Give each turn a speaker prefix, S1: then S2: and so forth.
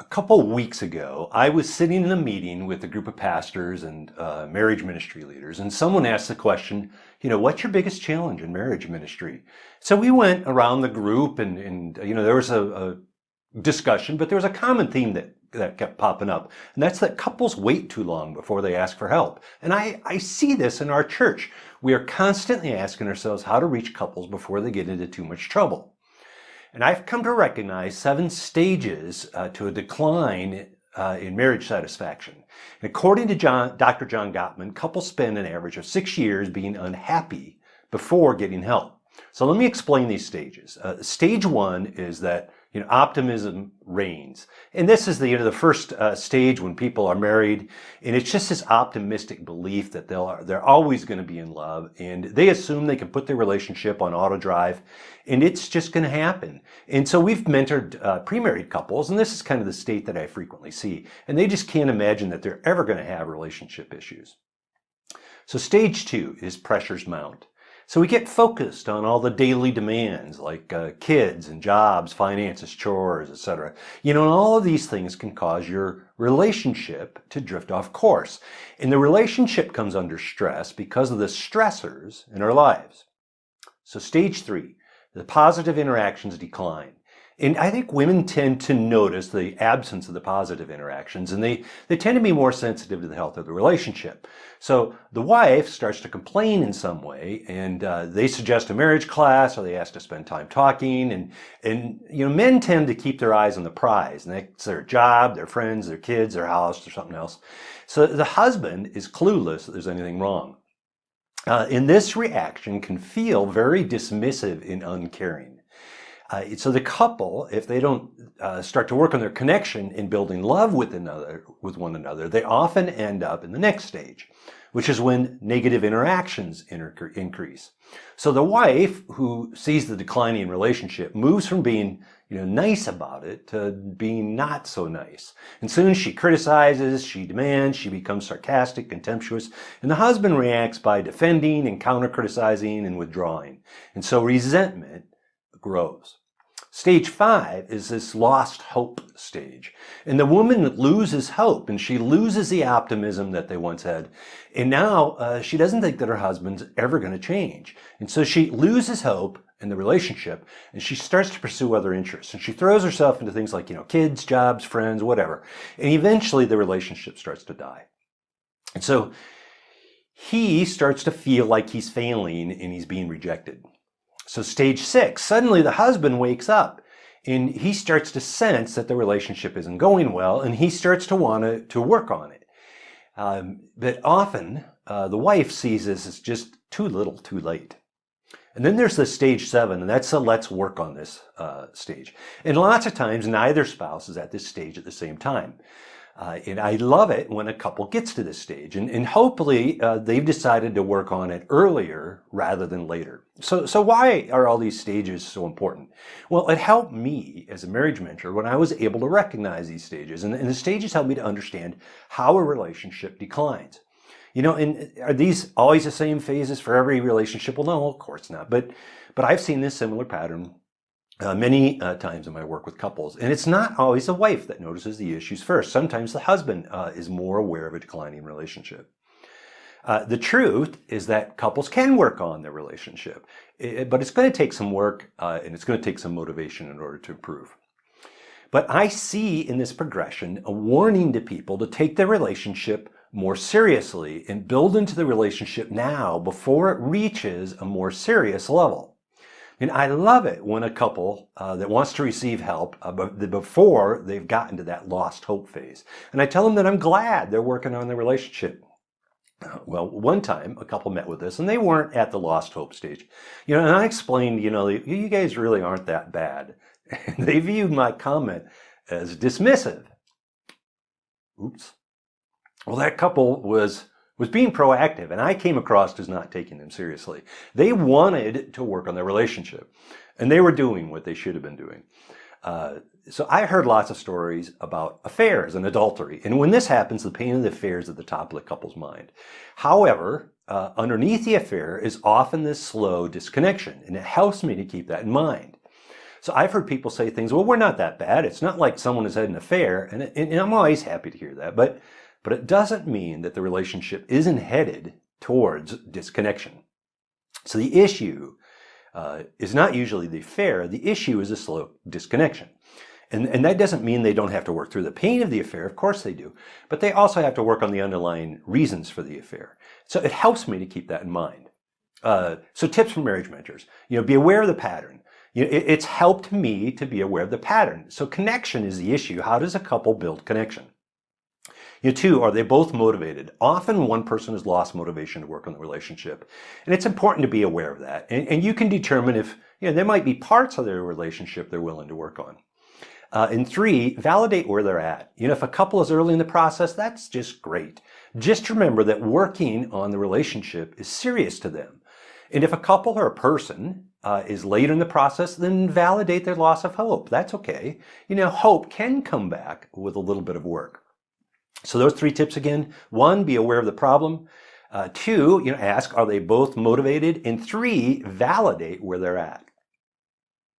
S1: A couple weeks ago, I was sitting in a meeting with a group of pastors and marriage ministry leaders, and someone asked the question, what's your biggest challenge in marriage ministry? So we went around the group and there was a discussion, but there was a common theme that kept popping up, and that's that couples wait too long before they ask for help. And I see this in our church. We are constantly asking ourselves how to reach couples before they get into too much trouble. And I've come to recognize 7 stages to a decline in marriage satisfaction. And according to Dr. John Gottman, couples spend an average of 6 years being unhappy before getting help. So let me explain these stages. Stage 1 is that optimism reigns. And this is the first stage when people are married, and it's just this optimistic belief that they're always going to be in love, and they assume they can put their relationship on auto drive, and it's just going to happen. And so we've mentored pre-married couples, and this is kind of the state that I frequently see, and they just can't imagine that they're ever going to have relationship issues. So stage 2 is pressures mount. So we get focused on all the daily demands like kids and jobs, finances, chores, etc. And all of these things can cause your relationship to drift off course. And the relationship comes under stress because of the stressors in our lives. So stage 3, the positive interactions decline. And I think women tend to notice the absence of the positive interactions, and they tend to be more sensitive to the health of the relationship. So the wife starts to complain in some way, and they suggest a marriage class, or they ask to spend time talking. And men tend to keep their eyes on the prize, and that's their job, their friends, their kids, their house, or something else. So the husband is clueless that there's anything wrong. And this reaction can feel very dismissive and uncaring. So the couple, if they don't start to work on their connection in building love with one another, they often end up in the next stage, which is when negative interactions increase. So the wife who sees the declining relationship moves from being nice about it to being not so nice. And soon she criticizes, she demands, she becomes sarcastic, contemptuous, and the husband reacts by defending and counter-criticizing and withdrawing. And so resentment grows. Stage 5 is this lost hope stage. And the woman loses hope, and she loses the optimism that they once had. And now she doesn't think that her husband's ever going to change. And so she loses hope in the relationship, and she starts to pursue other interests. And she throws herself into things like, kids, jobs, friends, whatever. And eventually the relationship starts to die. And so he starts to feel like he's failing and he's being rejected. So stage 6, suddenly the husband wakes up and he starts to sense that the relationship isn't going well, and he starts to want to work on it. But often the wife sees this as just too little, too late. And then there's the stage 7, and that's the let's work on this stage. And lots of times neither spouse is at this stage at the same time. And I love it when a couple gets to this stage, and hopefully they've decided to work on it earlier rather than later. So why are all these stages so important? Well, it helped me as a marriage mentor when I was able to recognize these stages, and the stages helped me to understand how a relationship declines. And are these always the same phases for every relationship? Well, no, of course not. But I've seen this similar pattern many times in my work with couples. And it's not always the wife that notices the issues first. Sometimes the husband is more aware of a declining relationship. The truth is that couples can work on their relationship, but it's going to take some work and it's going to take some motivation in order to improve. But I see in this progression a warning to people to take their relationship more seriously and build into the relationship now before it reaches a more serious level. And I love it when a couple that wants to receive help before they've gotten to that lost hope phase. And I tell them that I'm glad they're working on their relationship. Well, one time a couple met with us and they weren't at the lost hope stage. And I explained, you guys really aren't that bad. And they viewed my comment as dismissive. Oops. Well, that couple was being proactive, and I came across as not taking them seriously. They wanted to work on their relationship, and they were doing what they should have been doing. So I heard lots of stories about affairs and adultery, and when this happens, the pain of the affair is at the top of the couple's mind. However, underneath the affair is often this slow disconnection, and it helps me to keep that in mind. So I've heard people say things, well, we're not that bad. It's not like someone has had an affair. And I'm always happy to hear that. But it doesn't mean that the relationship isn't headed towards disconnection. So the issue is not usually the affair. The issue is a slow disconnection. And that doesn't mean they don't have to work through the pain of the affair. Of course they do. But they also have to work on the underlying reasons for the affair. So it helps me to keep that in mind. So tips from marriage mentors. Be aware of the pattern. It's helped me to be aware of the pattern. So connection is the issue. How does a couple build connection? 2, are they both motivated? Often one person has lost motivation to work on the relationship. And it's important to be aware of that. And you can determine if there might be parts of their relationship they're willing to work on. And 3, validate where they're at. If a couple is early in the process, that's just great. Just remember that working on the relationship is serious to them. And if a couple or a person is late in the process, then validate their loss of hope. That's okay. Hope can come back with a little bit of work. So those 3 tips again. 1, be aware of the problem. 2, ask, are they both motivated? And 3, validate where they're at.